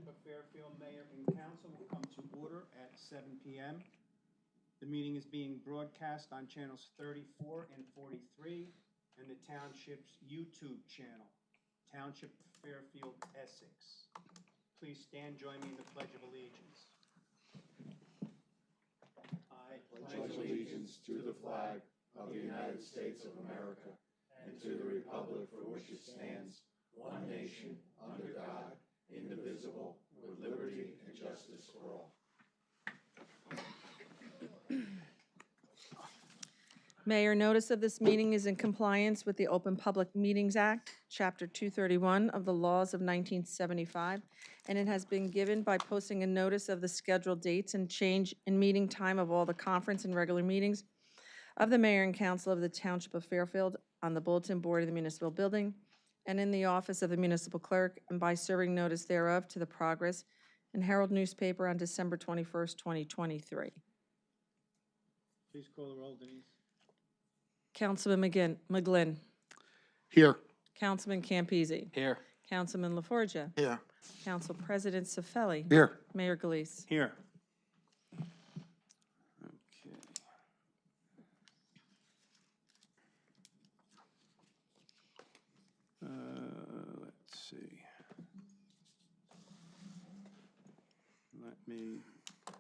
of Fairfield Mayor and Council will come to order at 7 p.m. The meeting is being broadcast on channels 34 and 43 and the Township's YouTube channel, Township of Fairfield, Essex. Please stand, join me in the Pledge of Allegiance. I pledge allegiance to the flag of the United States of America and to the republic for which it stands, one nation, under God, indivisible, with liberty and justice for all. Mayor, notice of this meeting is in compliance with the Open Public Meetings Act, Chapter 231 of the laws of 1975, and it has been given by posting a notice of the scheduled dates and change in meeting time of all the conference and regular meetings of the Mayor and Council of the Township of Fairfield on the bulletin board of the municipal building and in the office of the municipal clerk, and by serving notice thereof to the Progress and Herald newspaper on December 21st, 2023. please call the roll, Denise. Councilman McGlynn. Here. Councilman Campisi. Here. Councilman LaForgia. Here. Council President Cifelli. Here. Mayor Galise. Here. Let's see.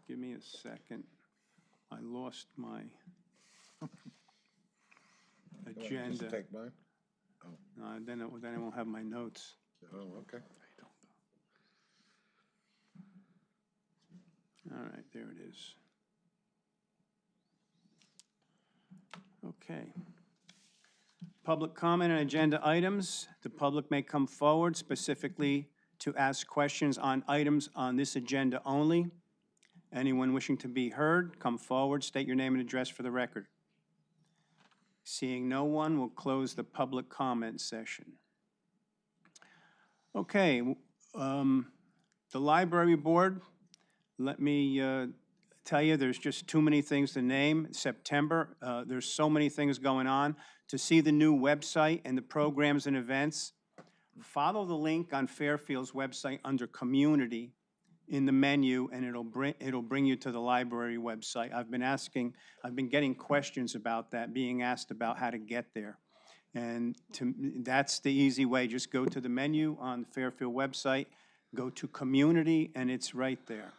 Give me a second. I lost my agenda. Just take mine? No, then I won't have my notes. Oh, okay. All right, there it is. Okay. Public comment on agenda items. The public may come forward specifically to ask questions on items on this agenda only. Anyone wishing to be heard, come forward, state your name and address for the record. Seeing no one, we'll close the public comment session. Okay, the library board, let me tell you, there's just too many things to name. September, there's so many things going on. To see the new website and the programs and events, follow the link on Fairfield's website under Community in the menu, and it'll bring you to the library website. I've been getting questions about that, being asked about how to get there. And that's the easy way. Just go to the menu on the Fairfield website, go to Community, and it's right there.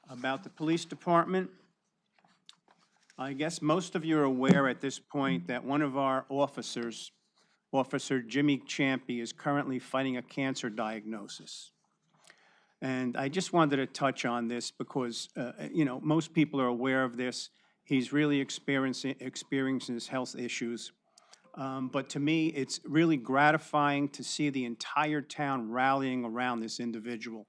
About the police department, I guess most of you are aware at this point that one of our officers, Officer Jimmy Champy, is currently fighting a cancer diagnosis. And I just wanted to touch on this because, you know, most people are aware of this. He's really experiencing his health issues. But to me, it's really gratifying to see the entire town rallying around this individual.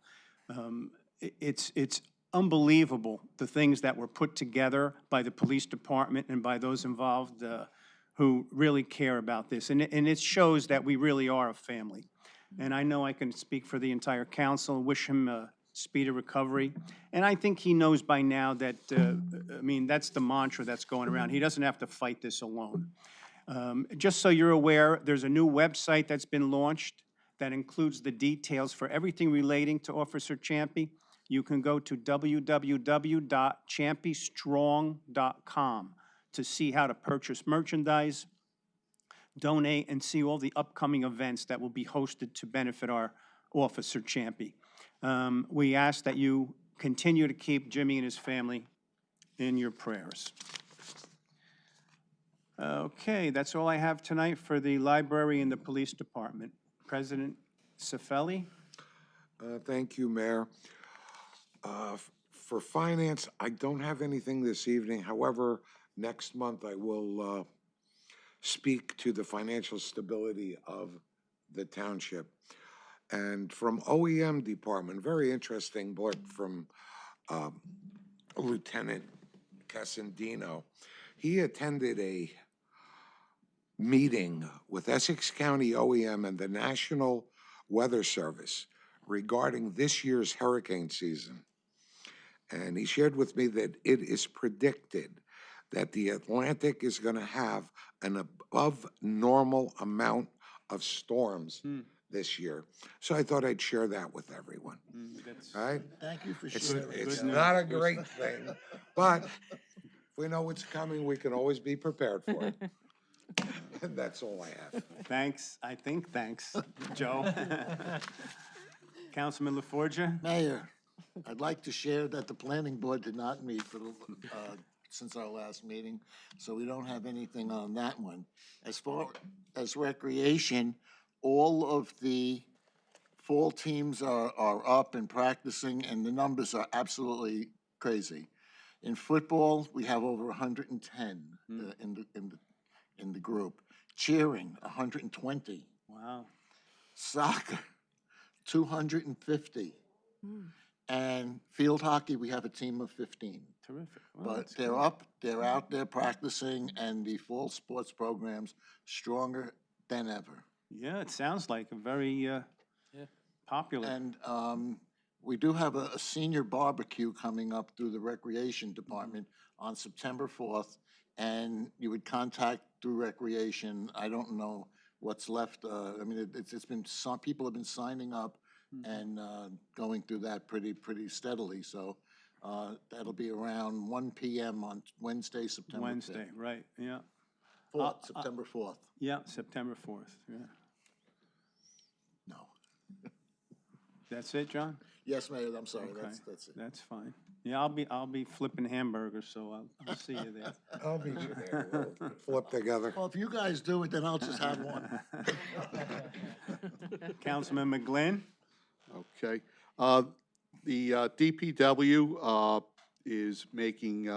It's unbelievable, the things that were put together by the police department and by those involved who really care about this. And it shows that we really are a family. And I know I can speak for the entire council, wish him a speedy recovery. And I think he knows by now that, I mean, that's the mantra that's going around. He doesn't have to fight this alone. Just so you're aware, there's a new website that's been launched that includes the details for everything relating to Officer Champy. You can go to www.champystrong.com to see how to purchase merchandise, donate, and see all the upcoming events that will be hosted to benefit our Officer Champy. We ask that you continue to keep Jimmy and his family in your prayers. Okay, that's all I have tonight for the library and the police department. President Cifelli? Thank you, Mayor. For finance, I don't have anything this evening. However, next month I will speak to the financial stability of the township. And from OEM department, very interesting board from Lieutenant Casandino. He attended a meeting with Essex County OEM and the National Weather Service regarding this year's hurricane season. And he shared with me that it is predicted that the Atlantic is going to have an above normal amount of storms this year. So I thought I'd share that with everyone, That's- all right? Thank you for It's, sharing. it's news. not a great thing, but if we know what's coming, we can always be prepared for it. And that's all I have. Thanks, Joe. Councilman LaForgia? Mayor, I'd like to share that the planning board did not meet for the, since our last meeting, so we don't have anything on that one. As far as recreation, all of the fall teams are up and practicing, and the numbers are absolutely crazy. In football, we have over 110 in the group. Cheering, 120. Wow, Soccer, 250. And field hockey, we have a team of 15. terrific. Well, But that's they're good. up, they're out there practicing, and the fall sports program's stronger than ever. Yeah, it sounds like a very popular. And we do have a senior barbecue coming up through the Recreation Department on September 4th, and you would contact through Recreation. I don't know what's left. I mean, it's been, some people have been signing up and going through that pretty steadily. So that'll be around 1 PM on Wednesday, September 5th. Wednesday, right, yeah. 4th, September 4th. Yeah, September 4th, yeah. No. That's it, John? Yes, Mayor, I'm sorry, Okay, that's it. that's fine. Yeah, I'll be flipping hamburgers, so I'll see you there. I'll meet you there. We'll flip together. Well, if you guys do it, then I'll just have one. Councilman McGlynn? Okay. The DPW is making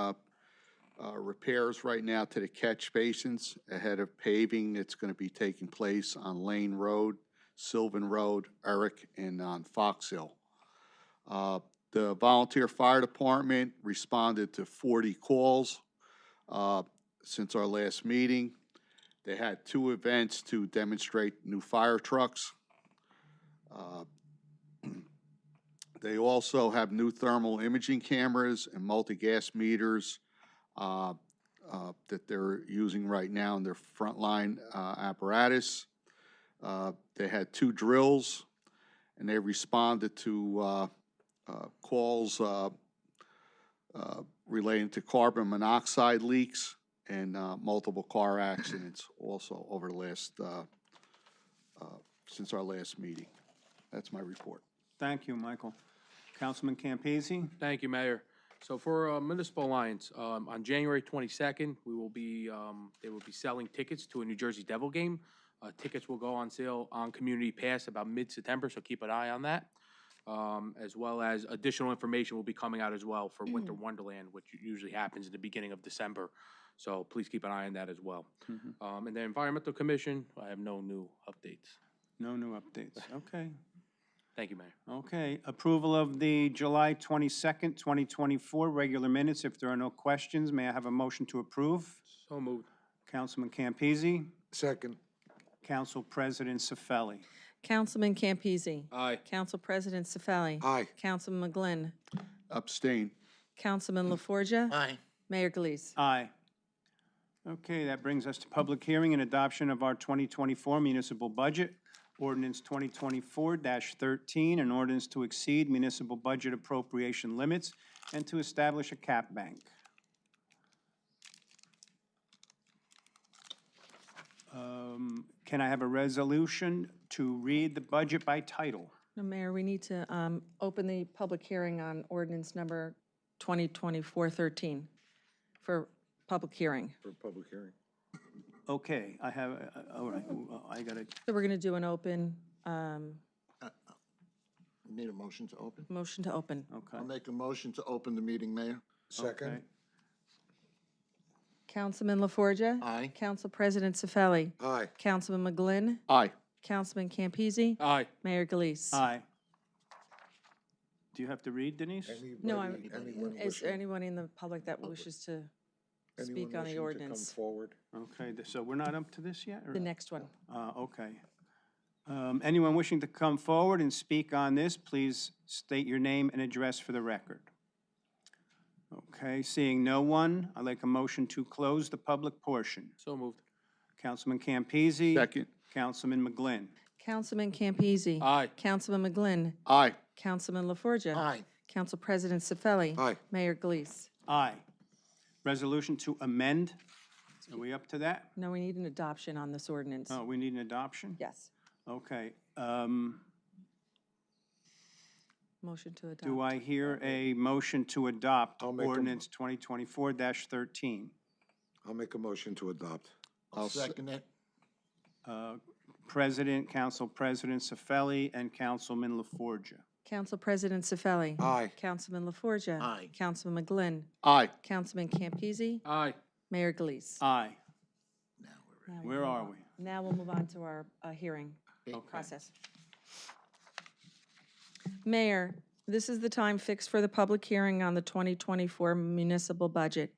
repairs right now to the catch basins ahead of paving. It's going to be taking place on Lane Road, Sylvan Road, Eric, and on Fox Hill. The volunteer fire department responded to 40 calls since our last meeting. They had 2 events to demonstrate new fire trucks. They also have new thermal imaging cameras and multi-gas meters that they're using right now in their frontline apparatus. They had 2 drills, and they responded to calls relating to carbon monoxide leaks and multiple car accidents also over the last, since our last meeting. That's my report. Thank you, Michael. Councilman Campese? Thank you, Mayor. So for Municipal Alliance, on January 22nd, they will be selling tickets to a New Jersey Devil game. Tickets will go on sale on Community Pass about mid-September, so keep an eye on that. As well as additional information will be coming out as well for Winter Wonderland, which usually happens in the beginning of December. So please keep an eye on that as well. And the Environmental Commission, I have no new updates. No new updates, okay. Thank you, Mayor. Okay, approval of the July 22nd, 2024 regular minutes. If there are no questions, may I have a motion to approve? So moved. Councilman Campese, Second. Council President Cifelli. Councilman Campese. Aye. Council President Cifelli. Aye. Councilman McGlynn. Abstain. Councilman LaForgia. Aye. Mayor Galise. Aye. Okay, that brings us to public hearing and adoption of our 2024 municipal budget. Ordinance 2024-13, an ordinance to exceed municipal budget appropriation limits and to establish a cap bank. Can I have a resolution to read the budget by title? No, Mayor, we need to open the public hearing on ordinance number 2024-13 for public hearing. For public hearing. Okay, I have, all right, I got it. So we're going to do an open, Need a motion to open? motion to open. Okay. I'll make a motion to open the meeting, Mayor. Second. Okay. Councilman LaForgia. Aye. Council President Cifelli. Aye. Councilman McGlynn. Aye. Councilman Campese. Aye. Mayor Galise. Aye. Do you have to read, Denise? No, Anyone is there wishing- anyone in the public that wishes to speak anyone on wishing the to ordinance? come forward? Okay, so we're not up to this yet? or- The next one. Okay. Anyone wishing to come forward and speak on this, please state your name and address for the record. Okay, seeing no one, I'd like a motion to close the public portion. So moved. Councilman Campese. Second. Councilman McGlynn. Councilman Campese. Aye. Councilman McGlynn. Aye. Councilman LaForgia. Aye. Council President Cifelli. Aye. Mayor Glees. Aye. Resolution to amend, are we up to that? No, we need an adoption on this ordinance. Oh, we need an adoption? Yes. Okay. Motion to adopt. Do I hear a motion to adopt I'll make a mo- ordinance 2024-13? I'll make a motion to adopt. I'll second it. Council President Cifelli, and Councilman LaForgia. Council President Cifelli. Aye. Councilman LaForgia. Aye. Councilman McGlynn. Aye. Councilman Campese. Aye. Mayor Glees. Aye. Now we're ready. Where are we? Now we'll move on to our hearing process. Mayor, this is the time fixed for the public hearing on the 2024 municipal budget.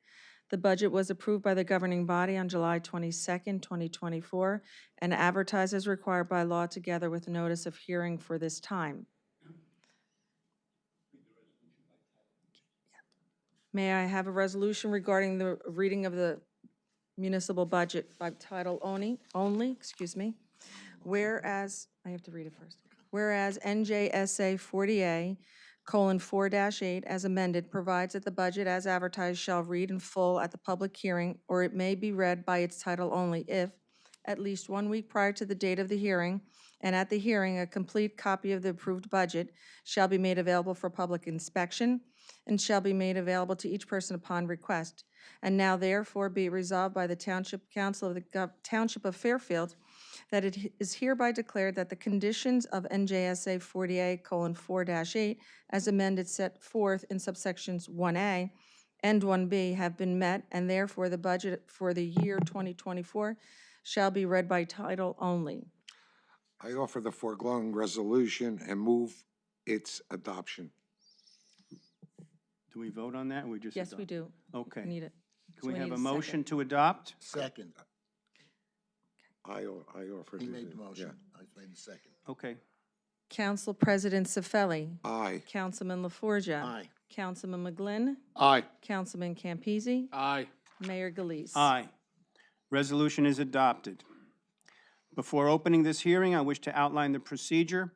The budget was approved by the governing body on July 22nd, 2024, and advertised as required by law together with notice of hearing for this time. May I have a resolution regarding the reading of the municipal budget by title only, Whereas, I have to read it first. Whereas NJSA 40A:4-8 as amended provides that the budget as advertised shall read in full at the public hearing, or it may be read by its title only if, at least 1 week prior to the date of the hearing, and at the hearing, a complete copy of the approved budget shall be made available for public inspection and shall be made available to each person upon request. And now therefore be resolved by the Township Council of the Township of Fairfield that it is hereby declared that the conditions of NJSA 40A:4-8 as amended set forth in subsections 1A and 1B have been met, and therefore the budget for the year 2024 shall be read by title only. I offer the foregoing resolution and move its adoption. Do we vote on that, or we just? Yes, we adopt? do. Okay. Need it. Can we So have need a second. motion to adopt? Second. I offer. He to made the do- motion. I made the second. Okay. Council President Cifelli. Yeah. Aye. Councilman LaForgia. Aye. Councilman McGlynn. Aye. Councilman Campese. Aye. Mayor Glees. Aye. Resolution is adopted. Before opening this hearing, I wish to outline the procedure.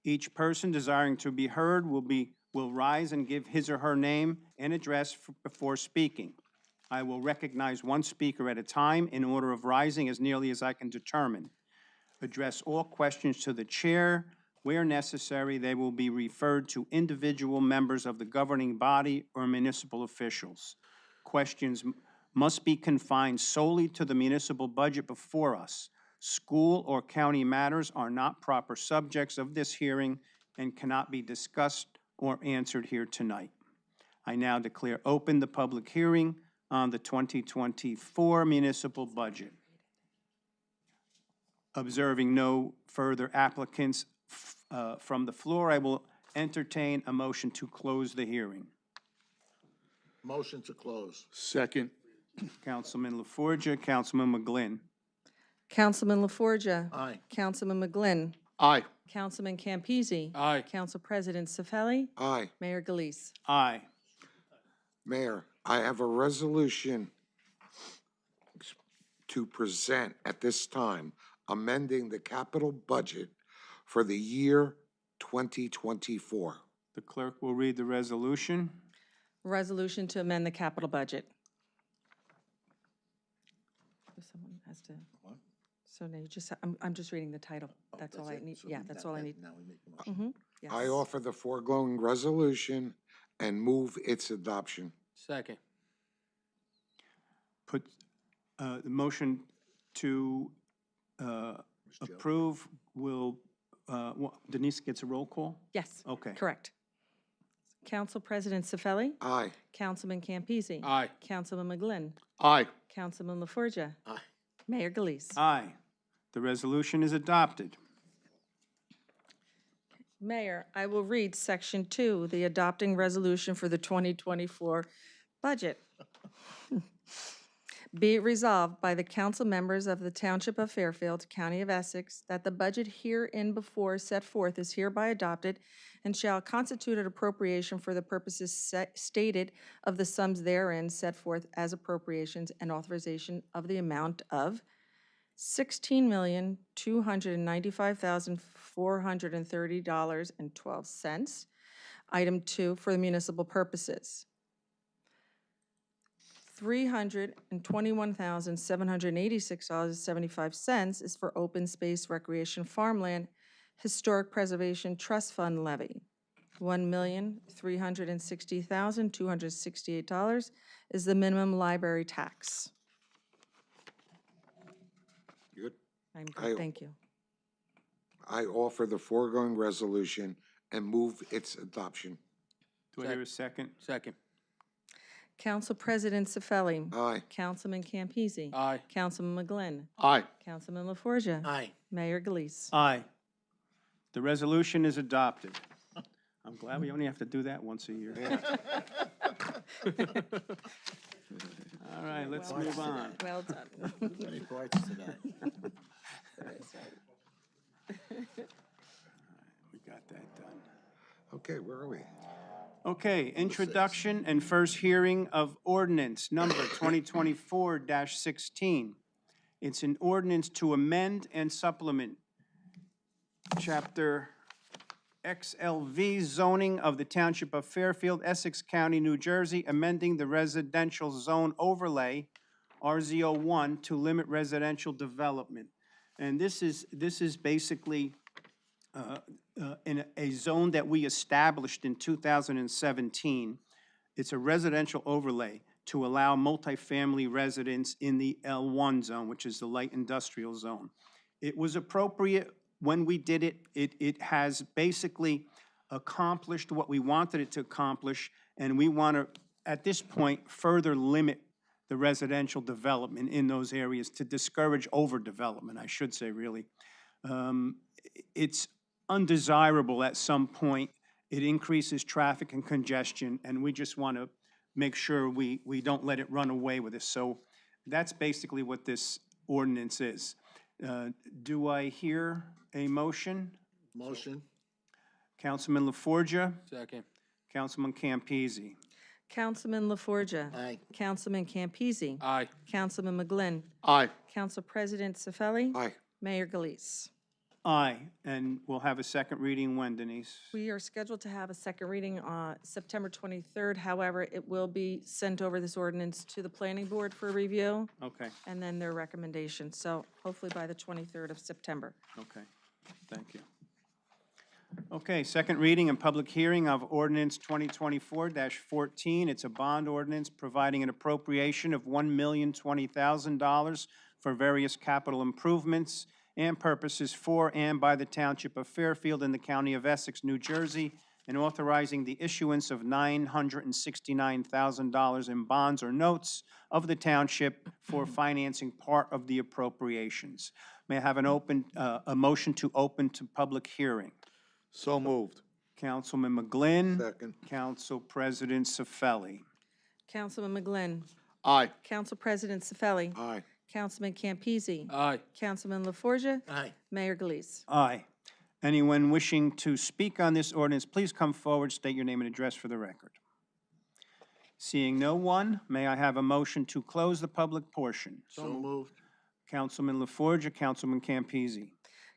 Each person desiring to be heard will rise and give his or her name and address before speaking. I will recognize one speaker at a time in order of rising as nearly as I can determine. Address all questions to the chair. Where necessary, they will be referred to individual members of the governing body or municipal officials. Questions must be confined solely to the municipal budget before us. School or county matters are not proper subjects of this hearing and cannot be discussed or answered here tonight. I now declare open the public hearing on the 2024 municipal budget. Observing no further applicants from the floor, I will entertain a motion to close the hearing. Motion to close. Second. Councilman LaForgia, Councilman McGlynn. Councilman LaForgia. Aye. Councilman McGlynn. Aye. Councilman Campese. Aye. Council President Cifelli. Aye. Mayor Glees. Aye. Mayor, I have a resolution to present at this time, amending the capital budget for the year 2024. The clerk will read the resolution. Resolution to amend the capital budget. So someone has to. What? So now you just, I'm just reading the title. That's all I it. need. So Yeah, that's all I need. Now we make the motion. Yes. I offer the foregoing resolution and move its adoption. Second. Put the motion to approve will, Denise gets a roll call? Yes. Okay. Correct. Council President Cifelli. Aye. Councilman Campese. Aye. Councilman McGlynn. Aye. Councilman LaForgia. Aye. Mayor Glees. Aye. The resolution is adopted. Mayor, I will read Section 2, the adopting resolution for the 2024 budget. Be it resolved by the council members of the Township of Fairfield, County of Essex, that the budget herein before set forth is hereby adopted and shall constitute an appropriation for the purposes stated of the sums therein set forth as appropriations and authorization of the amount of $16,295,430.12. Item 2, for the municipal purposes. $321,786.75 is for open space recreation farmland historic preservation trust fund levy. $1,360,268 is the minimum library tax. You good? I'm I- good, thank you. I offer the foregoing resolution and move its adoption. Do I hear a second? Second. Council President Cifelli. Aye. Councilman Campese. Aye. Councilman McGlynn. Aye. Councilman LaForgia. Aye. Mayor Galise. Aye. The resolution is adopted. I'm glad we only have to do that once a year. All right, let's move on. Well done. Many parts to that. We got that done. Okay, where are we? Okay, introduction and first hearing of ordinance number 2024-16. It's an ordinance to amend and supplement Chapter XLV zoning of the Township of Fairfield, Essex County, New Jersey, amending the residential zone overlay, RZO1, to limit residential development. And this is basically in a zone that we established in 2017. It's a residential overlay to allow multifamily residents in the L1 zone, which is the light industrial zone. It was appropriate when we did it. It has basically accomplished what we wanted it to accomplish, and we want to, at this point, further limit the residential development in those areas to discourage overdevelopment, I should say, really. It's undesirable at some point. It increases traffic and congestion, and we just want to make sure we don't let it run away with us. So that's basically what this ordinance is. Do I hear a motion? Motion. Councilman LaForgia, Second. Councilman Campese. Councilman LaForgia. Aye. Councilman Campese. Aye. Councilman McGlynn. Aye. Council President Cifelli. Aye. Mayor Galise. Aye, and we'll have a second reading when, Denise? We are scheduled to have a second reading on September 23rd. However, it will be sent over, this ordinance, to the planning board for review Okay, and then their recommendation. So hopefully by the 23rd of September. okay, thank you. Okay, second reading and public hearing of ordinance 2024-14. It's a bond ordinance providing an appropriation of $1,020,000 for various capital improvements and purposes for and by the Township of Fairfield in the County of Essex, New Jersey, and authorizing the issuance of $969,000 in bonds or notes of the township for financing part of the appropriations. May I have a motion to open to public hearing? So moved. Councilman McGlynn. Second. Council President Cifelli. Councilman McGlynn. Aye. Council President Cifelli. Aye. Councilman Campese. Aye. Councilman LaForgia. Aye. Mayor Galise. Aye. Anyone wishing to speak on this ordinance, please come forward, state your name and address for the record. Seeing no one, may I have a motion to close the public portion? So moved. Councilman LaForgia, Councilman Campese.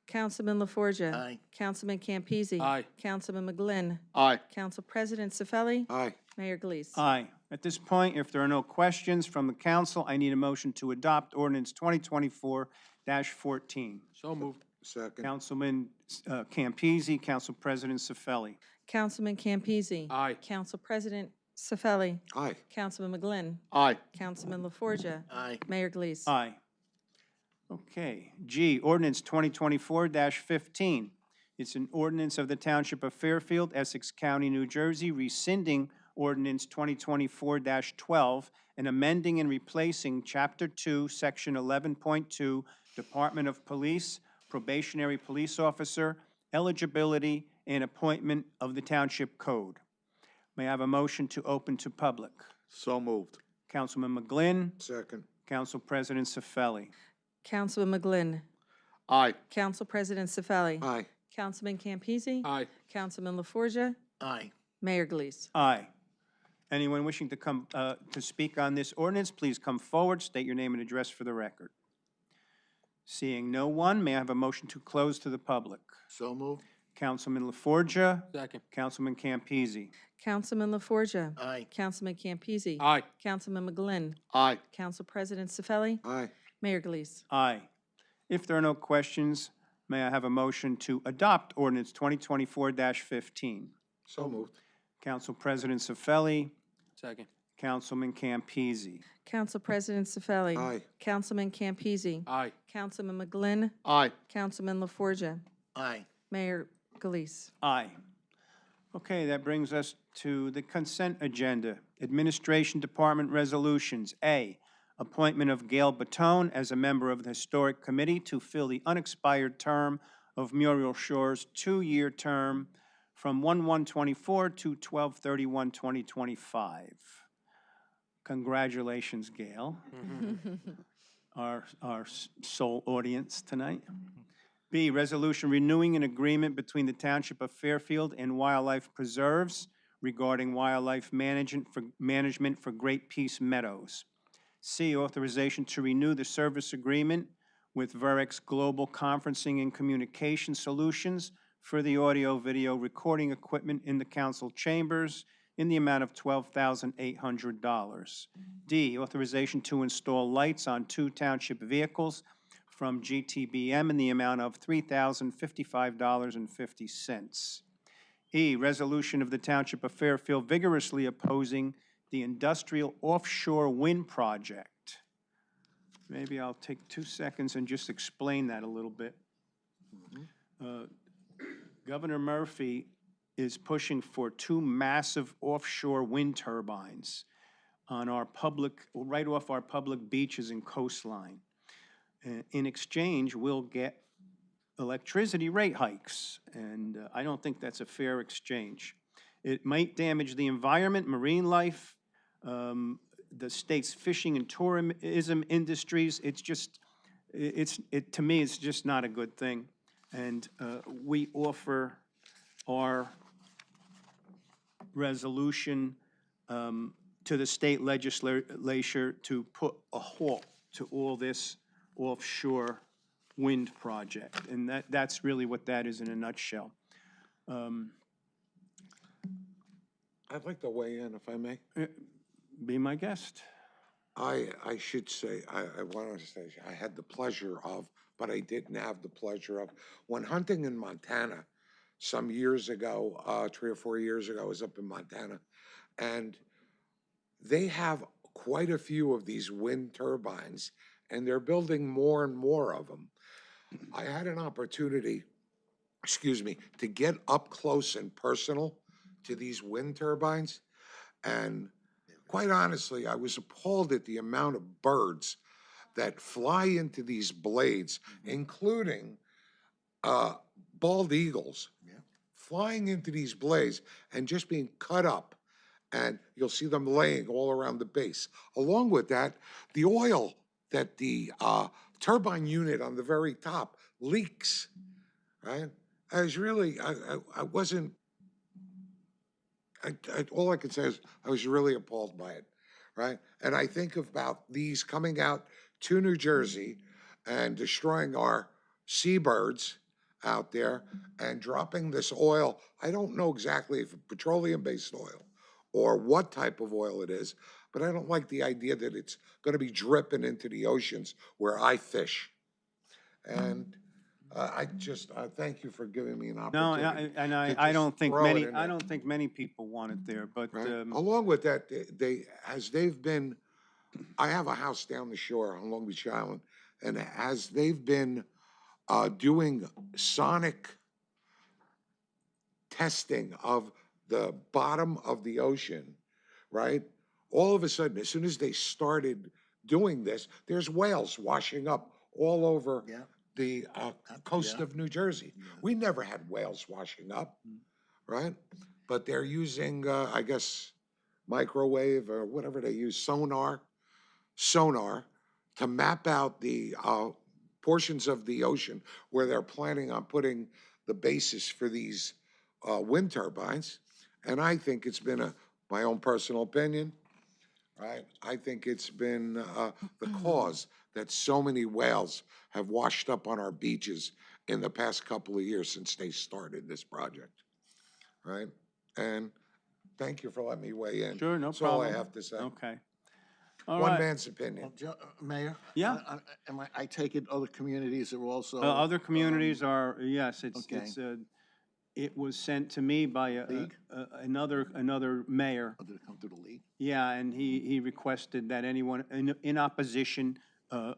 Councilman LaForgia. Aye. Councilman Campese. Aye. Councilman McGlynn. Aye. Council President Cifelli. Aye. Mayor Galise. Aye. At this point, if there are no questions from the council, I need a motion to adopt ordinance 2024-14. So moved. Second. Councilman Campese, Council President Cifelli. Councilman Campese. Aye. Council President Cifelli. Aye. Councilman McGlynn. Aye. Councilman LaForgia. Aye. Mayor Galise. Aye. Okay. G, ordinance 2024-15. It's an ordinance of the Township of Fairfield, Essex County, New Jersey, rescinding ordinance 2024-12 and amending and replacing Chapter 2, Section 11.2, Department of Police, Probationary Police Officer, Eligibility, and Appointment of the Township Code. May I have a motion to open to public? So moved. Councilman McGlynn, Second. Council President Cifelli. Councilman McGlynn. Aye. Council President Cifelli. Aye. Councilman Campese. Aye. Councilman LaForgia. Aye. Mayor Galise. Aye. Anyone wishing to come to speak on this ordinance, please come forward, state your name and address for the record. Seeing no one, may I have a motion to close to the public? So moved. Councilman LaForgia, Second. Councilman Campese. Councilman LaForgia. Aye. Councilman Campese. Aye. Councilman McGlynn. Aye. Council President Cifelli. Aye. Mayor Gelise. Aye. If there are no questions, may I have a motion to adopt ordinance 2024-15? So moved. Council President Cifelli, Second. Councilman Campese. Council President Cifelli. Aye. Councilman Campese. Aye. Councilman McGlynn. Aye. Councilman LaForgia. Aye. Mayor Gelise. Aye. Okay, that brings us to the consent agenda. Administration Department resolutions. A, appointment of Gail Batone as a member of the Historic Committee to fill the unexpired term of Muriel Shore's two-year term from 1/1/24 to 12/31/2025. Congratulations, Gail, our sole audience tonight. B, resolution renewing an agreement between the Township of Fairfield and Wildlife Preserves regarding wildlife management for Great Peace Meadows. C, authorization to renew the service agreement with Verex Global Conferencing and Communication Solutions for the audio-video recording equipment in the council chambers in the amount of $12,800. D, authorization to install lights on 2 township vehicles from GTBM in the amount of $3,055.50. E, resolution of the Township of Fairfield vigorously opposing the industrial offshore wind project. Maybe I'll take 2 seconds and just explain that a little bit. Governor Murphy is pushing for 2 massive offshore wind turbines on our public, right off our public beaches and coastline. In exchange, we'll get electricity rate hikes, and I don't think that's a fair exchange. It might damage the environment, marine life, the state's fishing and tourism industries. It's just, to me, it's just not a good thing. And we offer our resolution to the state legislature to put a halt to all this offshore wind project. And that's really what that is in a nutshell. I'd like to weigh in, if I may. Be my guest. I should say, I wanted to say, I had the pleasure of, but I didn't have the pleasure of, when hunting in Montana some years ago, 3 or 4 years ago, I was up in Montana, and they have quite a few of these wind turbines, and they're building more and more of them. I had an opportunity, to get up close and personal to these wind turbines, and quite honestly, I was appalled at the amount of birds that fly into these blades, including bald eagles, flying into these blades and just being cut up. And you'll see them laying all around the base. Along with that, the oil that the turbine unit on the very top leaks, right? I was really, I wasn't, all I can say is I was really appalled by it, right? And I think about these coming out to New Jersey and destroying our seabirds out there and dropping this oil. I don't know exactly if it's petroleum-based oil or what type of oil it is, but I don't like the idea that it's going to be dripping into the oceans where I fish. And I thank you for giving me an No, opportunity. I don't think throw it many, in I there. don't think many people want it there, but, Right? Along with that, they've been, I have a house down the shore on Long Beach Island, and as they've been doing sonic testing of the bottom of the ocean, right? All of a sudden, as soon as they started doing this, there's whales washing up all over the coast of New Jersey. We never had whales washing up, right? But they're using, I guess, microwave or whatever they use, sonar to map out the portions of the ocean where they're planning on putting the basis for these wind turbines. And I think it's been my own personal opinion, right? I think it's been the cause that so many whales have washed up on our beaches in the past couple of years since they started this project, right? And thank you for letting me weigh in. Sure, no That's all I problem. have to say. Okay. All One right. man's opinion. Mayor? Yeah. I take it other communities are also. Other communities are, yes, okay. it was sent to me by League? another mayor. Did it come through the league? Yeah, and he requested that anyone in opposition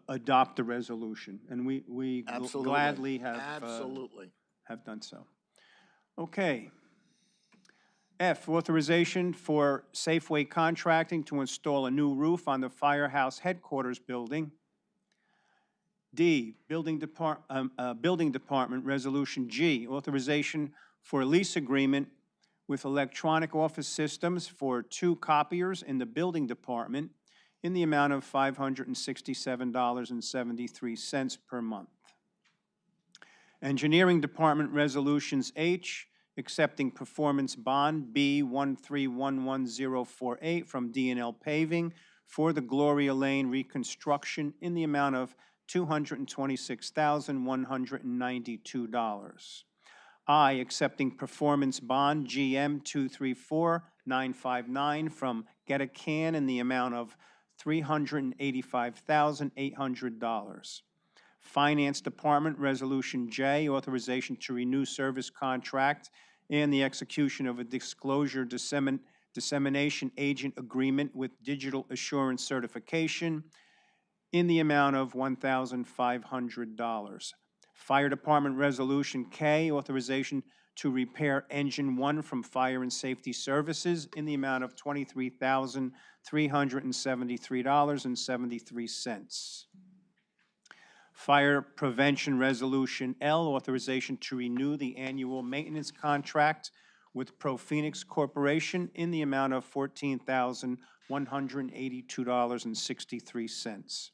adopt the resolution, and we Absolutely. gladly have Absolutely. have done so. Okay. F, authorization for Safeway Contracting to install a new roof on the firehouse headquarters building. D, Building Department Resolution G, authorization for a lease agreement with Electronic Office Systems for 2 copiers in the Building Department in the amount of $567.73 per month. Engineering Department Resolutions H, accepting performance bond B 1311048 from D&L Paving for the Gloria Lane reconstruction in the amount of $226,192. I, accepting performance bond GM 234959 from Get a Can in the amount of $385,800. Finance Department Resolution J, authorization to renew service contract and the execution of a disclosure dissemination agent agreement with Digital Assurance Certification in the amount of $1,500. Fire Department Resolution K, authorization to repair Engine 1 from Fire and Safety Services in the amount of $23,373.73. Fire Prevention Resolution L, authorization to renew the annual maintenance contract with Pro Phoenix Corporation in the amount of $14,182.63.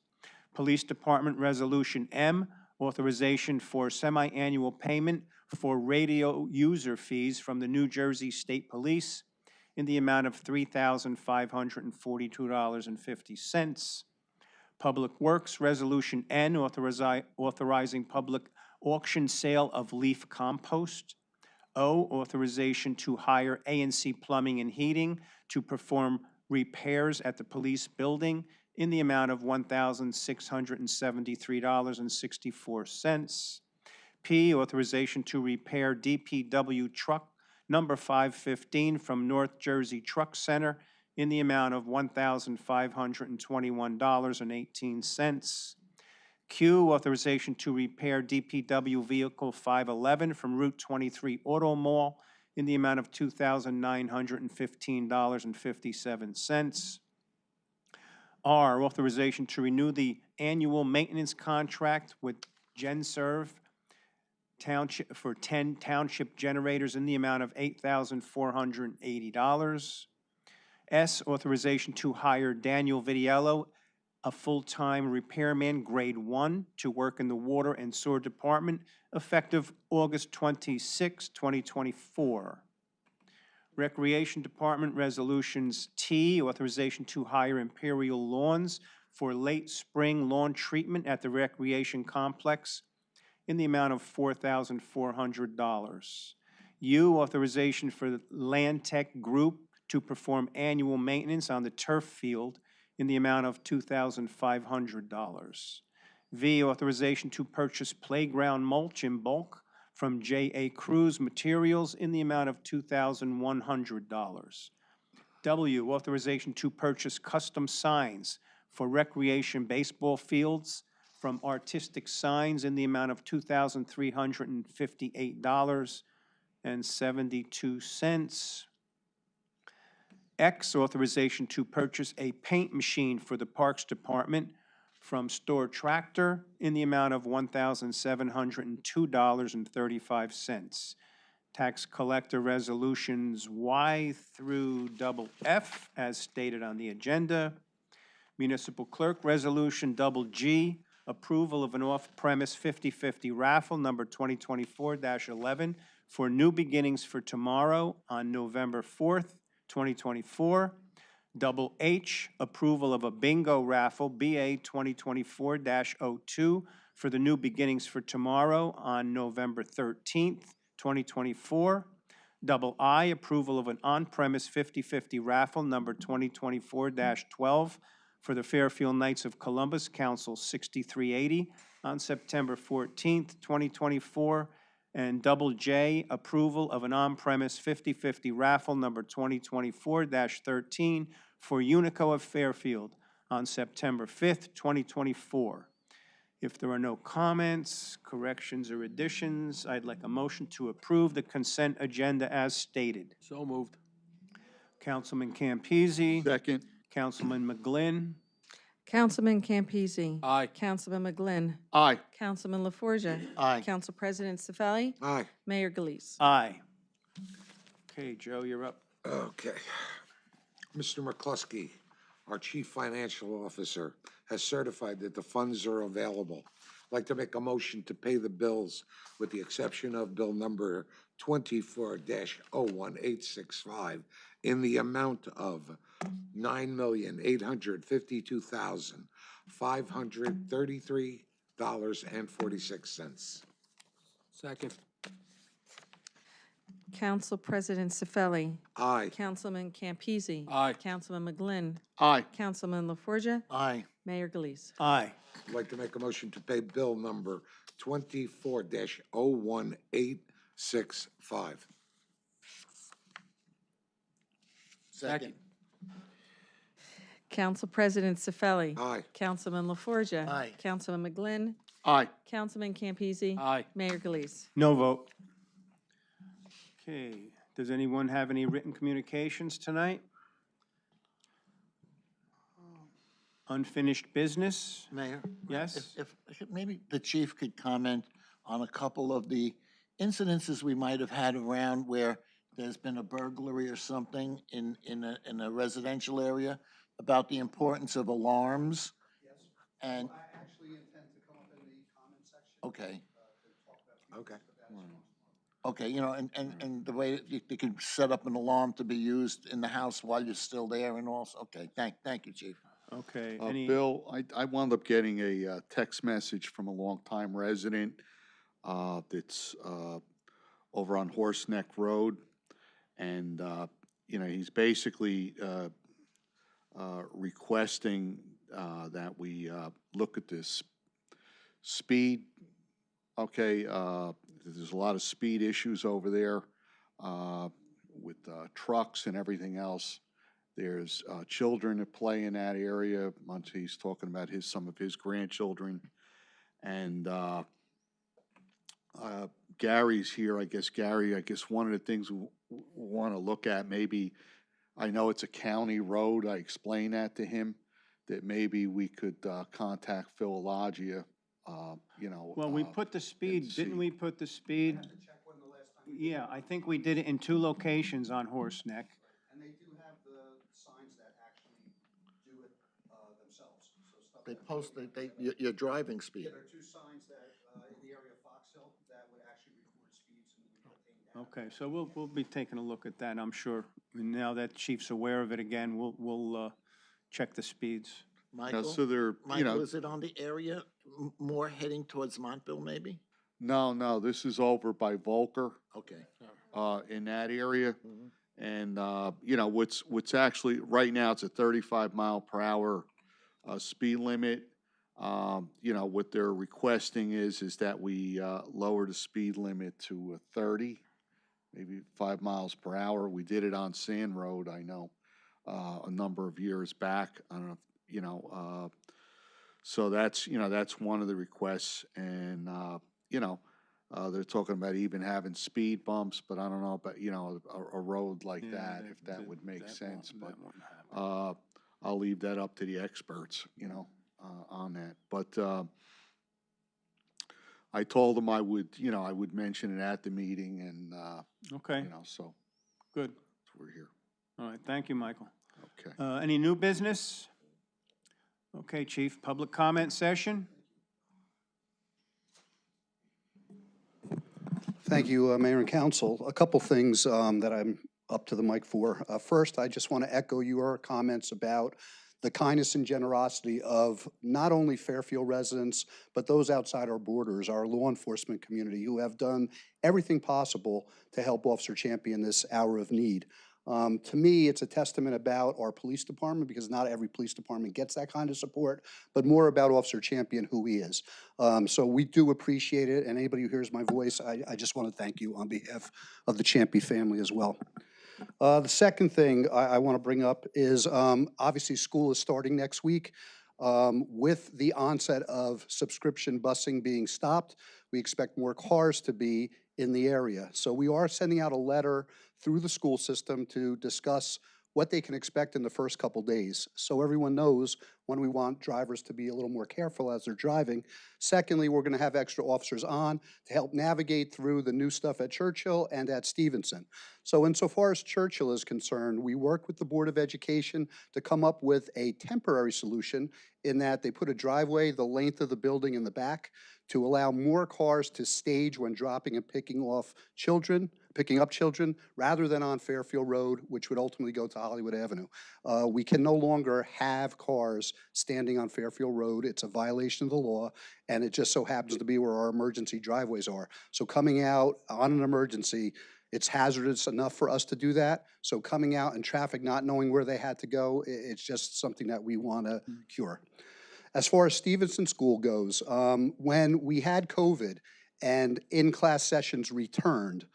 Police Department Resolution M, authorization for semi-annual payment for radio user fees from the New Jersey State Police in the amount of $3,542.50. Public Works Resolution N, authorizing public auction sale of leaf compost. O, authorization to hire A&C Plumbing and Heating to perform repairs at the police building in the amount of $1,673.64. P, authorization to repair DPW truck number 515 from North Jersey Truck Center in the amount of $1,521.18. Q, authorization to repair DPW vehicle 511 from Route 23 Auto Mall in the amount of $2,915.57. R, authorization to renew the annual maintenance contract with GenServe Township for 10 township generators in the amount of $8,480. S, authorization to hire Daniel Vidiello, a full-time repairman, grade 1, to work in the Water and Sewer Department, effective August 26, 2024. Recreation Department Resolutions T, authorization to hire Imperial Lawns for late spring lawn treatment at the Recreation Complex in the amount of $4,400. U, authorization for the Land Tech Group to perform annual maintenance on the turf field in the amount of $2,500. V, authorization to purchase playground mulch in bulk from J.A. Cruz Materials in the amount of $2,100. W, authorization to purchase custom signs for recreation baseball fields from Artistic Signs in the amount of $2,358.72. X, authorization to purchase a paint machine for the Parks Department from Store Tractor in the amount of $1,702.35. Tax Collector Resolutions Y through double F, as stated on the agenda. Municipal Clerk Resolution double G, approval of an off-premise 50/50 raffle number 2024-11 for New Beginnings for Tomorrow on November 4th, 2024. Double H, approval of a bingo raffle, BA 2024-02, for the New Beginnings for Tomorrow on November 13th, 2024. Double I, approval of an on-premise 50/50 raffle number 2024-12 for the Fairfield Knights of Columbus, Council 6380, on September 14th, 2024. And double J, approval of an on-premise 50/50 raffle number 2024-13 for Unico of Fairfield on September 5th, 2024. If there are no comments, corrections, or additions, I'd like a motion to approve the consent agenda as stated. So moved. Councilman Campese. Second. Councilman McGlynn. Councilman Campese. Aye. Councilman McGlynn. Aye. Councilman LaForgia. Aye. Council President Cifelli. Aye. Mayor Galise. Aye. Okay, Joe, you're up. Okay. Mr. McCluskey, our Chief Financial Officer, has certified that the funds are available. I'd like to make a motion to pay the bills with the exception of bill number 24-01865 in the amount of $9,852,533.46. Second. Council President Cifelli. Aye. Councilman Campese. Aye. Councilman McGlynn. Aye. Councilman LaForgia. Aye. Mayor Galise. Aye. I'd like to make a motion to pay bill number 24-01865. Second. Council President Cifelli. Aye. Councilman LaForgia. Aye. Councilman McGlynn. Aye. Councilman Campese. Aye. Mayor Galise. No vote. Okay, does anyone have any written communications tonight? Unfinished business? Mayor? Yes? If maybe the chief could comment on a couple of the incidences we might have had around where there's been a burglary or something in a residential area, about the importance of alarms. Yes. And, I actually intend to come up in the comment section. okay, To talk about. Okay. okay, you know, and the way that you can set up an alarm to be used in the house while you're still there and also, okay, thank you, chief. Okay, any? Bill, I wound up getting a text message from a longtime resident that's over on Horse Neck Road. And, you know, he's basically requesting that we look at this speed. Okay, there's a lot of speed issues over there with trucks and everything else. There's children that play in that area. He's talking about some of his grandchildren. And Gary's here. I guess, one of the things we want to look at, maybe, I know it's a county road. I explained that to him, that maybe we could contact Philologia, you know. Well, we put the speed, see. didn't we put the speed? To check when the last time. Yeah, I think we did it in 2 locations on Horse Neck. And they do have the signs that actually do it themselves, so stuff. They that- post, your driving speed. Yeah, there are 2 signs that, in the area of Fox Hill, that would actually record speeds and we could take down. Okay, so we'll be taking a look at that, I'm sure. And now that Chief's aware of it again, we'll check the speeds. Michael, So they're, you Michael, know, is it on the area more heading towards Montville, maybe? no, this is over by Volker. Okay. In that area. Mhm. And, you know, what's actually, right now, it's a 35 mile per hour speed limit. You know, what they're requesting is that we lower the speed limit to 30, maybe 5 miles per hour. We did it on Sand Road, I know, a number of years back. I don't know, you know, so that's, you know, that's one of the requests. And, you know, they're talking about even having speed bumps, but I don't know, but, you know, a road like that, if that would make sense. But I'll leave that up to the experts, you know, on that. But I told them I would, you know, I would mention it at the meeting, and, Okay, you know, so good. we're here. All right, thank you, Michael. Okay. Any new business? Okay, Chief, public comment session? Thank you, Mayor and Council. A couple things that I'm up to the mic for. First, I just want to echo your comments about the kindness and generosity of not only Fairfield residents, but those outside our borders, our law enforcement community, who have done everything possible to help Officer Champion this hour of need. To me, it's a testament about our police department, because not every police department gets that kind of support, but more about Officer Champion, who he is. So we do appreciate it, and anybody who hears my voice, I just want to thank you on behalf of the Champion family as well. The second thing I want to bring up is obviously school is starting next week. With the onset of subscription busing being stopped, we expect more cars to be in the area. So we are sending out a letter through the school system to discuss what they can expect in the first couple days, so everyone knows when we want drivers to be a little more careful as they're driving. Secondly, we're going to have extra officers on to help navigate through the new stuff at Churchill and at Stevenson. So insofar as Churchill is concerned, we worked with the Board of Education to come up with a temporary solution in that they put a driveway the length of the building in the back to allow more cars to stage when dropping and picking up children, rather than on Fairfield Road, which would ultimately go to Hollywood Avenue. We can no longer have cars standing on Fairfield Road. It's a violation of the law, and it just so happens to be where our emergency driveways are. So coming out on an emergency, it's hazardous enough for us to do that. So coming out in traffic, not knowing where they had to go, it's just something that we want to cure. As far as Stevenson School goes, when we had COVID and in-class sessions returned,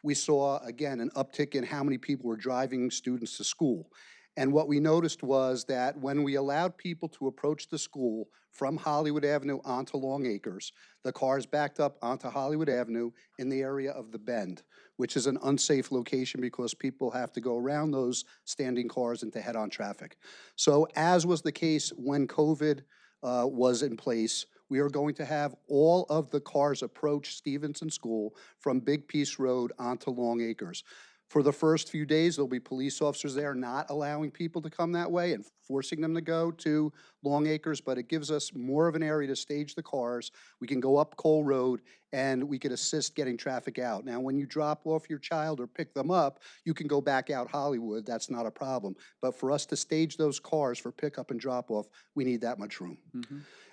we saw, again, an uptick in how many people were driving students to school. And what we noticed was that when we allowed people to approach the school from Hollywood Avenue onto Long Acres, the cars backed up onto Hollywood Avenue in the area of the Bend, which is an unsafe location because people have to go around those standing cars into head-on traffic. So as was the case when COVID was in place, we are going to have all of the cars approach Stevenson School from Big Peace Road onto Long Acres. For the first few days, there'll be police officers there not allowing people to come that way and forcing them to go to Long Acres, but it gives us more of an area to stage the cars. We can go up Cole Road, and we could assist getting traffic out. Now, when you drop off your child or pick them up, you can go back out Hollywood. That's not a problem. But for us to stage those cars for pickup and drop off, we need that much room.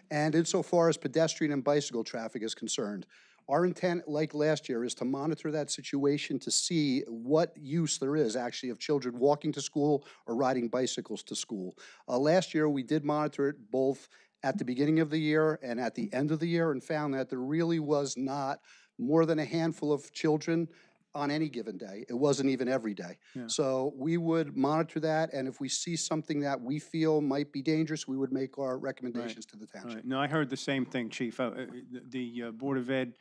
And insofar as pedestrian and bicycle traffic is concerned, our intent, like last year, is to monitor that situation to see what use there is actually of children walking to school or riding bicycles to school. Last year, we did monitor it both at the beginning of the year and at the end of the year, and found that there really was not more than a handful of children on any given day. It wasn't even every day. Yeah. So we would monitor that, and if we see something that we feel might be dangerous, we would make our recommendations to the All township. right. No, I heard the same thing, Chief. The Board of Ed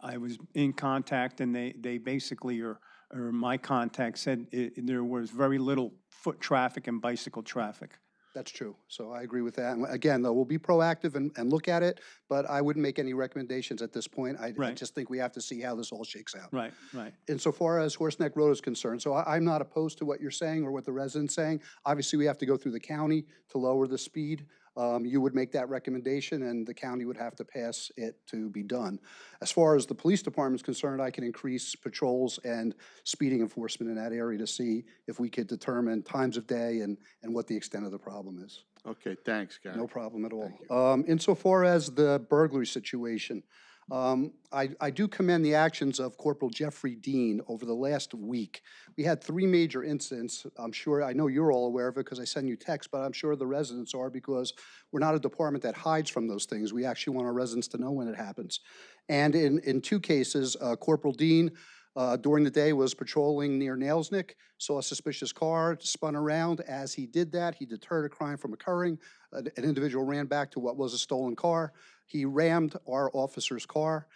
I was in contact, and they basically, or my contact said there was very little foot traffic and bicycle traffic. That's true. So I agree with that. And again, though, we'll be proactive and look at it, but I wouldn't make any recommendations at this point. I Right. just think we have to see how this all shakes out. Right, right. Insofar as Horseneck Road is concerned, so I'm not opposed to what you're saying or what the resident's saying. Obviously, we have to go through the county to lower the speed. You would make that recommendation, and the county would have to pass it to be done. As far as the police department is concerned, I can increase patrols and speeding enforcement in that area to see if we could determine times of day and what the extent of the problem is. Okay, thanks, Gary. No problem at all. Insofar as the burglary situation, I do commend the actions of Corporal Jeffrey Dean over the last week. We had 3 major incidents. I know you're all aware of it because I send you texts, but I'm sure the residents are, because we're not a department that hides from those things. We actually want our residents to know when it happens. And in 2 cases, Corporal Dean, during the day, was patrolling near Nailsnick, saw a suspicious car, spun around. As he did that, he deterred a crime from occurring. An individual ran back to what was a stolen car. He rammed our officer's car.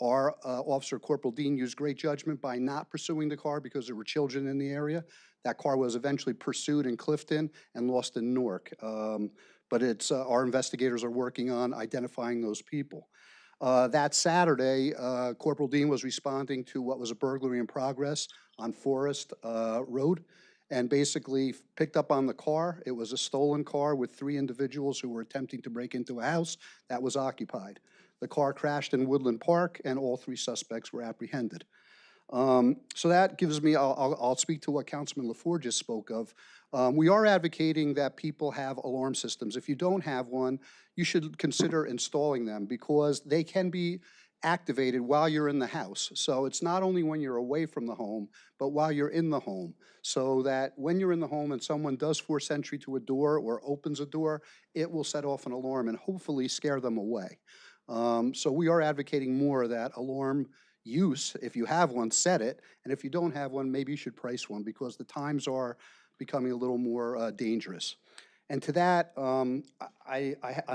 Our officer, Corporal Dean, used great judgment by not pursuing the car because there were children in the area. That car was eventually pursued in Clifton and lost in Newark. But our investigators are working on identifying those people. That Saturday, Corporal Dean was responding to what was a burglary in progress on Forest Road, and basically picked up on the car. It was a stolen car with 3 individuals who were attempting to break into a house that was occupied. The car crashed in Woodland Park, and all 3 suspects were apprehended. So that gives me, I'll speak to what Councilman LaFour just spoke of. We are advocating that people have alarm systems. If you don't have one, you should consider installing them because they can be activated while you're in the house. So it's not only when you're away from the home, but while you're in the home. So that when you're in the home and someone does force entry to a door or opens a door, it will set off an alarm and hopefully scare them away. So we are advocating more of that alarm use. If you have one, set it. And if you don't have one, maybe you should price one because the times are becoming a little more dangerous. And to that, I'm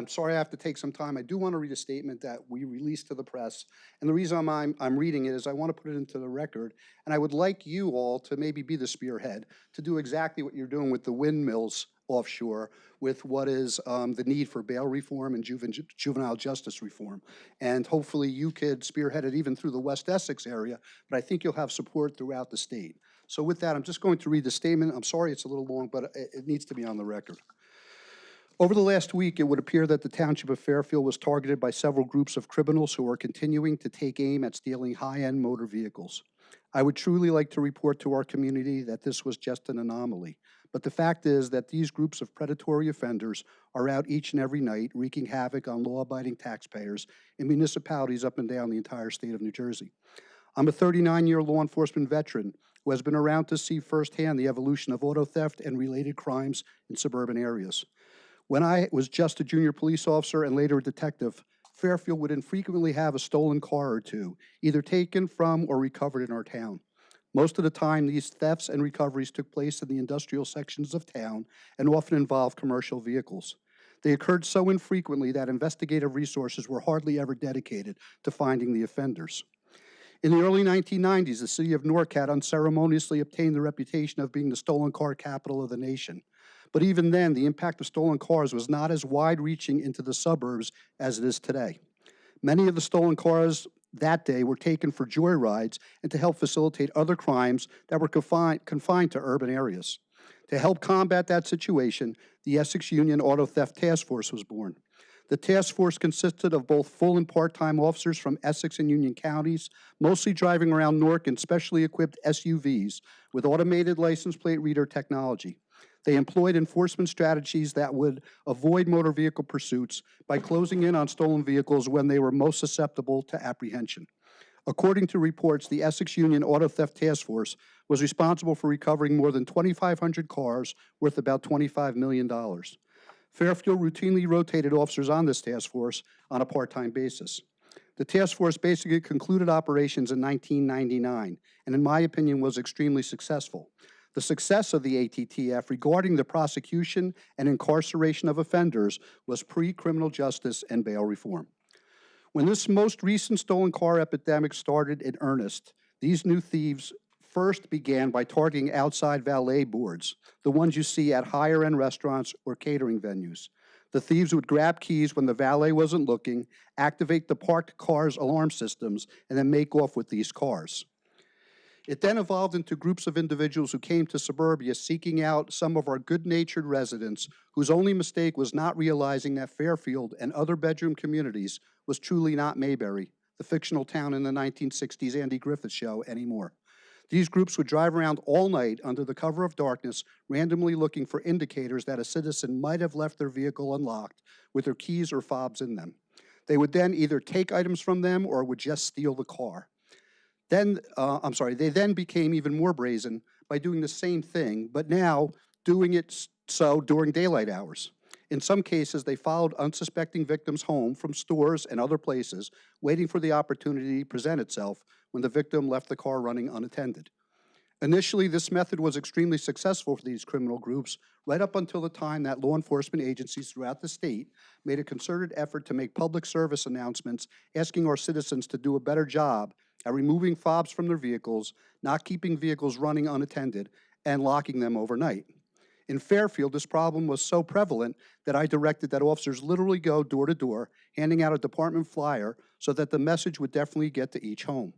sorry I have to take some time. I do want to read a statement that we released to the press. And the reason I'm reading it is I want to put it into the record. And I would like you all to maybe be the spearhead to do exactly what you're doing with the windmills offshore with what is the need for bail reform and juvenile justice reform. And hopefully you could spearhead it even through the West Essex area, but I think you'll have support throughout the state. So with that, I'm just going to read the statement. I'm sorry it's a little long, but it needs to be on the record. Over the last week, it would appear that the Township of Fairfield was targeted by several groups of criminals who are continuing to take aim at stealing high-end motor vehicles. I would truly like to report to our community that this was just an anomaly. But the fact is that these groups of predatory offenders are out each and every night wreaking havoc on law-abiding taxpayers in municipalities up and down the entire state of New Jersey. I'm a 39-year law enforcement veteran who has been around to see firsthand the evolution of auto theft and related crimes in suburban areas. When I was just a junior police officer and later a detective, Fairfield would infrequently have a stolen car or two, either taken from or recovered in our town. Most of the time, these thefts and recoveries took place in the industrial sections of town and often involved commercial vehicles. They occurred so infrequently that investigative resources were hardly ever dedicated to finding the offenders. In the early 1990s, the city of Norcat unceremoniously obtained the reputation of being the stolen car capital of the nation. But even then, the impact of stolen cars was not as wide-reaching into the suburbs as it is today. Many of the stolen cars that day were taken for joyrides and to help facilitate other crimes that were confined to urban areas. To help combat that situation, the Essex Union Auto Theft Task Force was born. The task force consisted of both full and part-time officers from Essex and Union counties, mostly driving around Newark in specially equipped SUVs with automated license plate reader technology. They employed enforcement strategies that would avoid motor vehicle pursuits by closing in on stolen vehicles when they were most susceptible to apprehension. According to reports, the Essex Union Auto Theft Task Force was responsible for recovering more than 2,500 cars worth about $25 million. Fairfield routinely rotated officers on this task force on a part-time basis. The task force basically concluded operations in 1999, and in my opinion was extremely successful. The success of the ATTF regarding the prosecution and incarceration of offenders was pre-criminal justice and bail reform. When this most recent stolen car epidemic started in earnest, these new thieves first began by targeting outside valet boards, the ones you see at higher-end restaurants or catering venues. The thieves would grab keys when the valet wasn't looking, activate the parked car's alarm systems, and then make off with these cars. It then evolved into groups of individuals who came to suburbia seeking out some of our good-natured residents whose only mistake was not realizing that Fairfield and other bedroom communities was truly not Mayberry, the fictional town in the 1960s Andy Griffith Show, anymore. These groups would drive around all night under the cover of darkness, randomly looking for indicators that a citizen might have left their vehicle unlocked with their keys or fobs in them. They would then either take items from them or would just steal the car. They then became even more brazen by doing the same thing, but now doing it so during daylight hours. In some cases, they followed unsuspecting victims home from stores and other places, waiting for the opportunity to present itself when the victim left the car running unattended. Initially, this method was extremely successful for these criminal groups, right up until the time that law enforcement agencies throughout the state made a concerted effort to make public service announcements asking our citizens to do a better job at removing fobs from their vehicles, not keeping vehicles running unattended, and locking them overnight. In Fairfield, this problem was so prevalent that I directed that officers literally go door to door, handing out a department flyer so that the message would definitely get to each home.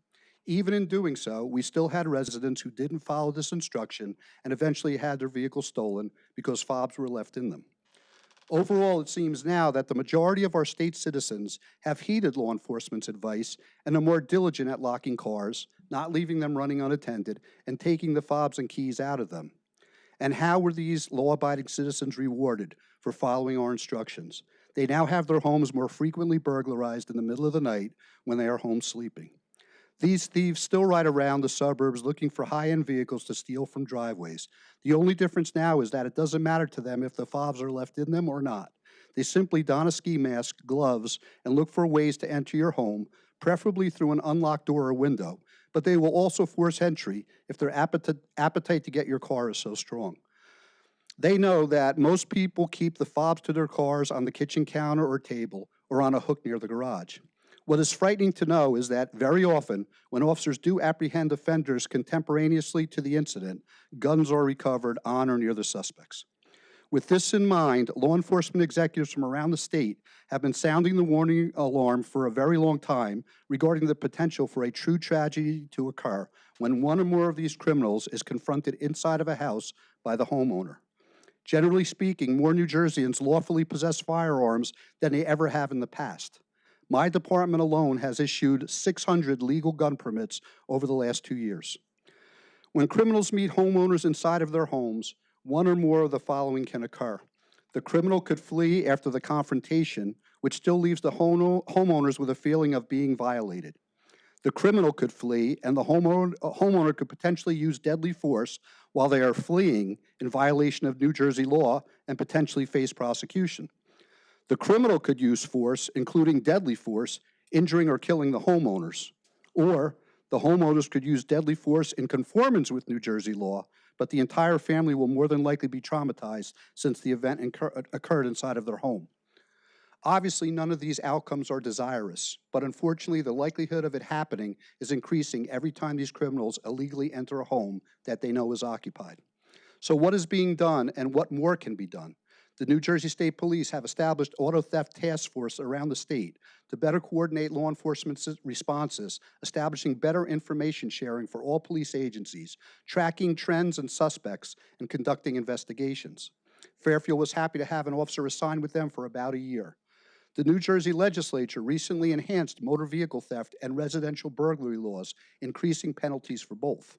Even in doing so, we still had residents who didn't follow this instruction and eventually had their vehicles stolen because fobs were left in them. Overall, it seems now that the majority of our state citizens have heeded law enforcement's advice and are more diligent at locking cars, not leaving them running unattended, and taking the fobs and keys out of them. And how were these law-abiding citizens rewarded for following our instructions? They now have their homes more frequently burglarized in the middle of the night when they are home sleeping. These thieves still ride around the suburbs looking for high-end vehicles to steal from driveways. The only difference now is that it doesn't matter to them if the fobs are left in them or not. They simply don a ski mask, gloves, and look for ways to enter your home, preferably through an unlocked door or window, but they will also force entry if their appetite to get your car is so strong. They know that most people keep the fobs to their cars on the kitchen counter or table or on a hook near the garage. What is frightening to know is that very often, when officers do apprehend offenders contemporaneously to the incident, guns are recovered on or near the suspects. With this in mind, law enforcement executives from around the state have been sounding the warning alarm for a very long time regarding the potential for a true tragedy to occur when one or more of these criminals is confronted inside of a house by the homeowner. Generally speaking, more New Jerseyans lawfully possess firearms than they ever have in the past. My department alone has issued 600 legal gun permits over the last 2 years. When criminals meet homeowners inside of their homes, one or more of the following can occur. The criminal could flee after the confrontation, which still leaves the homeowners with a feeling of being violated. The criminal could flee, and the homeowner could potentially use deadly force while they are fleeing in violation of New Jersey law and potentially face prosecution. The criminal could use force, including deadly force, injuring or killing the homeowners. Or the homeowners could use deadly force in conformance with New Jersey law, but the entire family will more than likely be traumatized since the event occurred inside of their home. Obviously, none of these outcomes are desirous, but unfortunately, the likelihood of it happening is increasing every time these criminals illegally enter a home that they know is occupied. So what is being done and what more can be done? The New Jersey State Police have established auto theft task force around the state to better coordinate law enforcement responses, establishing better information sharing for all police agencies, tracking trends and suspects, and conducting investigations. Fairfield was happy to have an officer assigned with them for about a year. The New Jersey legislature recently enhanced motor vehicle theft and residential burglary laws, increasing penalties for both.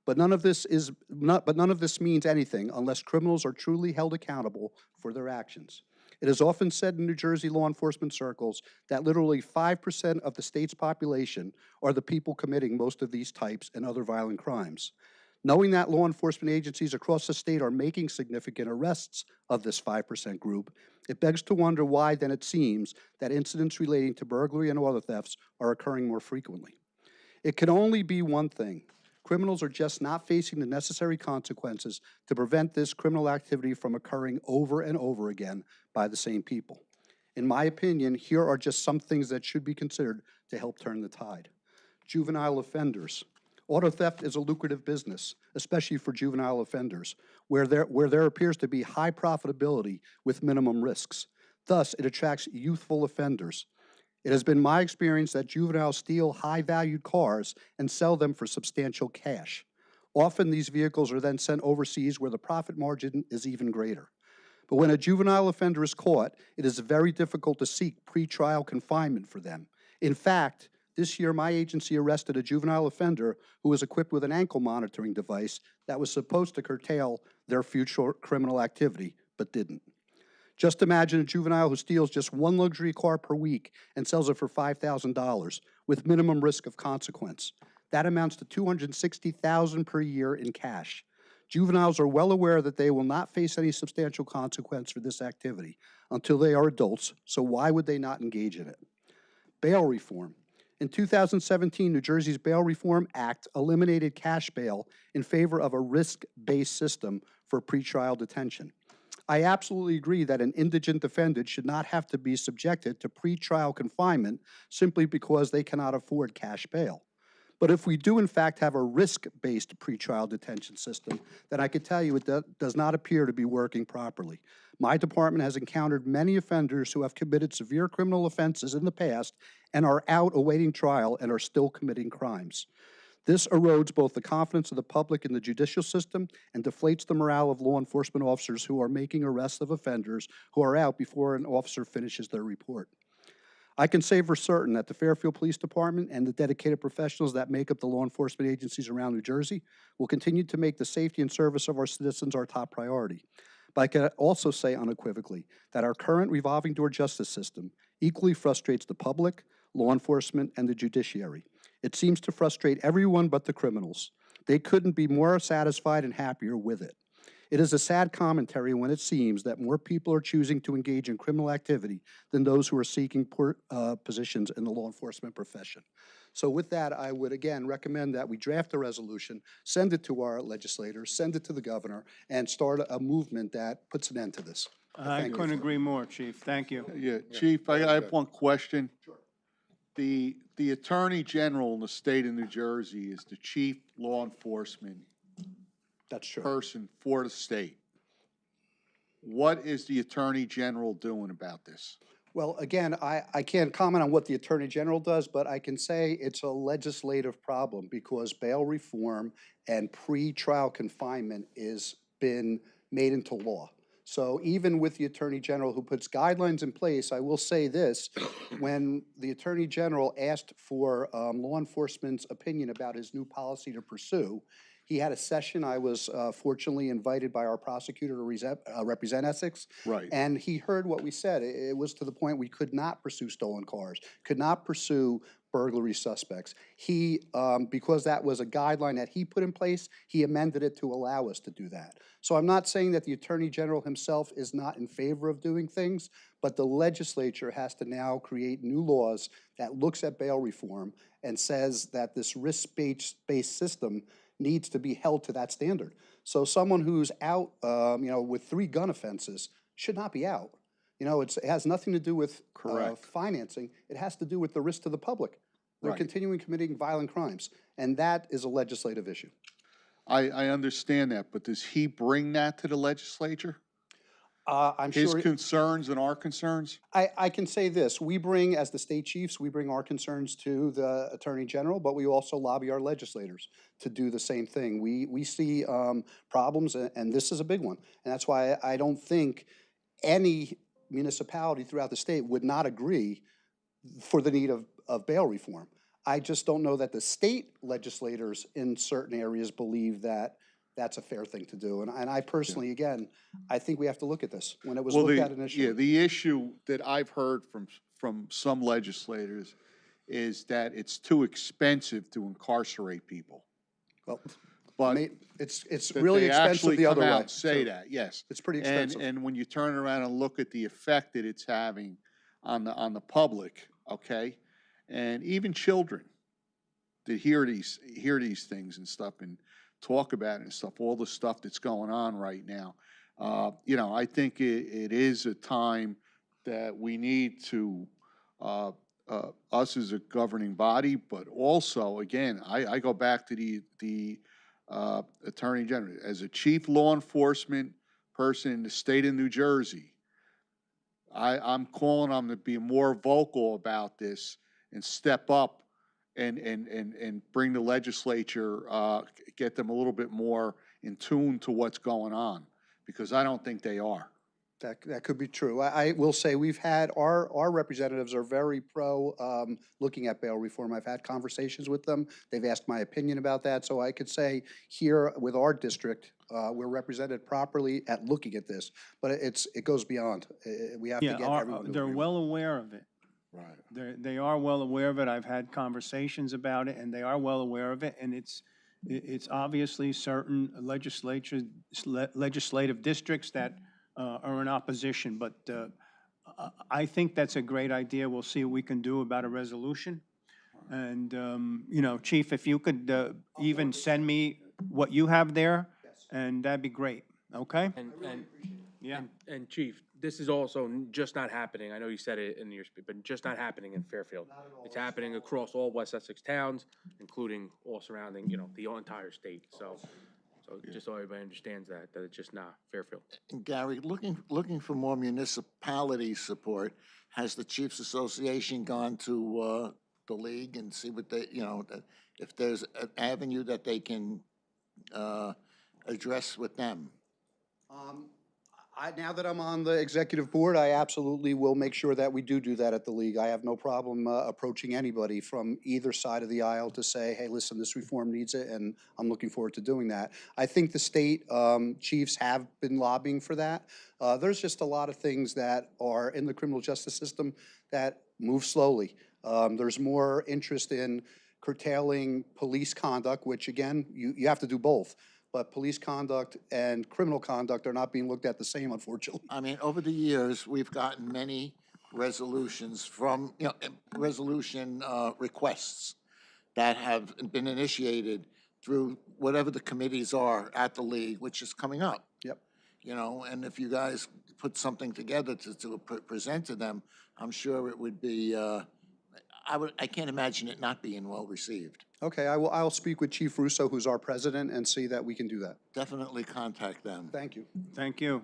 But none of this means anything unless criminals are truly held accountable for their actions. It is often said in New Jersey law enforcement circles that literally 5% of the state's population are the people committing most of these types and other violent crimes. Knowing that law enforcement agencies across the state are making significant arrests of this 5% group, it begs to wonder why then it seems that incidents relating to burglary and auto thefts are occurring more frequently. It can only be one thing. Criminals are just not facing the necessary consequences to prevent this criminal activity from occurring over and over again by the same people. In my opinion, here are just some things that should be considered to help turn the tide. Juvenile offenders. Auto theft is a lucrative business, especially for juvenile offenders, where there appears to be high profitability with minimum risks. Thus, it attracts youthful offenders. It has been my experience that juveniles steal high-valued cars and sell them for substantial cash. Often, these vehicles are then sent overseas where the profit margin is even greater. But when a juvenile offender is caught, it is very difficult to seek pretrial confinement for them. In fact, this year, my agency arrested a juvenile offender who was equipped with an ankle monitoring device that was supposed to curtail their future criminal activity, but didn't. Just imagine a juvenile who steals just one luxury car per week and sells it for $5,000 with minimum risk of consequence. That amounts to $260,000 per year in cash. Juveniles are well aware that they will not face any substantial consequence for this activity until they are adults, so why would they not engage in it? Bail reform. In 2017, New Jersey's Bail Reform Act eliminated cash bail in favor of a risk-based system for pretrial detention. I absolutely agree that an indigent defendant should not have to be subjected to pretrial confinement simply because they cannot afford cash bail. But if we do in fact have a risk-based pretrial detention system, then I can tell you it does not appear to be working properly. My department has encountered many offenders who have committed severe criminal offenses in the past and are out awaiting trial and are still committing crimes. This erodes both the confidence of the public in the judicial system and deflates the morale of law enforcement officers who are making arrests of offenders who are out before an officer finishes their report. I can say for certain that the Fairfield Police Department and the dedicated professionals that make up the law enforcement agencies around New Jersey will continue to make the safety and service of our citizens our top priority. But I can also say unequivocally that our current revolving door justice system equally frustrates the public, law enforcement, and the judiciary. It seems to frustrate everyone but the criminals. They couldn't be more satisfied and happier with it. It is a sad commentary when it seems that more people are choosing to engage in criminal activity than those who are seeking positions in the law enforcement profession. So with that, I would again recommend that we draft a resolution, send it to our legislators, send it to the governor, and start a movement that puts an end to this. I couldn't agree more, Chief. Thank you. Yeah, Chief, I have one question. Sure. The Attorney General in the state of New Jersey is the chief law enforcement That's true. person for the state. What is the Attorney General doing about this? Well, again, I can't comment on what the Attorney General does, but I can say it's a legislative problem because bail reform and pre-trial confinement is been made into law. So even with the Attorney General who puts guidelines in place, I will say this, when the Attorney General asked for law enforcement's opinion about his new policy to pursue, he had a session. I was fortunately invited by our prosecutor to represent Essex. Right. And he heard what we said. It was to the point we could not pursue stolen cars, could not pursue burglary suspects. He, because that was a guideline that he put in place, he amended it to allow us to do that. So I'm not saying that the Attorney General himself is not in favor of doing things, but the legislature has to now create new laws that looks at bail reform and says that this risk-based system needs to be held to that standard. So someone who's out, with 3 gun offenses should not be out. It has nothing to do with financing. It has to do with the risk to the public. They're continuing committing violent crimes, and that is a legislative issue. I understand that, but does he bring that to the legislature? I'm His sure concerns and our concerns? I can say this. We bring, as the state chiefs, we bring our concerns to the Attorney General, but we also lobby our legislators to do the same thing. We see problems, and this is a big one. And that's why I don't think any municipality throughout the state would not agree for the need of bail reform. I just don't know that the state legislators in certain areas believe that that's a fair thing to do. And I personally, again, I think we have to look at this. When it was looked at initially. Yeah, the issue that I've heard from some legislators is that it's too expensive to incarcerate people. Well, But it's that really they expensive actually the other come out way. and say that, yes. It's pretty expensive. And when you turn around and look at the effect that it's having on the public, okay? And even children that hear these things and stuff and talk about it and stuff, all the stuff that's going on right now. I think it is a time that we need to, us as a governing body, but also, again, I go back to the Attorney General. As a chief law enforcement person in the state of New Jersey, I'm calling on them to be more vocal about this and step up and bring the legislature, get them a little bit more in tune to what's going on, because I don't think they are. That could be true. I will say we've had, our representatives are very pro looking at bail reform. I've had conversations with them. They've asked my opinion about that. So I could say here with our district, we're represented properly at looking at this, but it goes beyond. We have to get everyone to they're agree. well aware of it. Right. They are well aware of it. I've had conversations about it, and they are well aware of it. And it's obviously certain legislative districts that are in opposition. But I think that's a great idea. We'll see what we can do about a resolution. And Chief, if you could even send me what you have there, and that'd be great. Okay? And Chief, this is also just not happening. I know you said it in your speech, but just not happening in Fairfield. It's happening across all West Essex towns, including all surrounding, the entire state. So just so everybody understands that it's just not Fairfield. And Gary, looking for more municipality support, has the Chiefs Association gone to the league and see what they, if there's an avenue that they can address with them. Now that I'm on the executive board, I absolutely will make sure that we do that at the league. I have no problem approaching anybody from either side of the aisle to say, hey, listen, this reform needs it, and I'm looking forward to doing that. I think the state chiefs have been lobbying for that. There's just a lot of things that are in the criminal justice system that move slowly. There's more interest in curtailing police conduct, which again, you have to do both. But police conduct and criminal conduct are not being looked at the same, unfortunately. I mean, over the years, we've gotten many resolutions from, resolution requests that have been initiated through whatever the committees are at the league, which is coming up. Yep. And if you guys put something together to present to them, I'm sure it would be, I can't imagine it not being well received. Okay, I'll speak with Chief Russo, who's our president, and see that we can do that. Definitely contact them. Thank you. Thank you.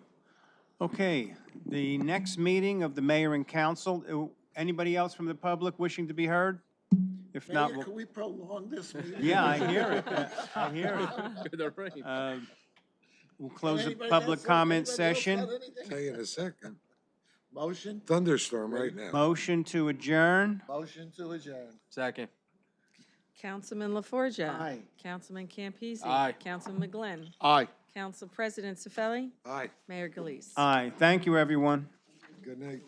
Okay, the next meeting of the mayor and council, anybody else from the public wishing to be heard? If not, Mayor, can we prolong this meeting? yeah, I hear it. I hear it. Good, all right. We'll close the Anybody public else- comment anybody else session. got anything? Tell you in a second. Motion? Thunderstorm right now. Motion to adjourn. Motion to adjourn. Second. Councilman LaForgia. Aye. Councilman Campese. Aye. Councilman McGlynn. Aye. Council President Cifelli. Aye, Mayor Galise. Aye. Thank you, everyone. good night.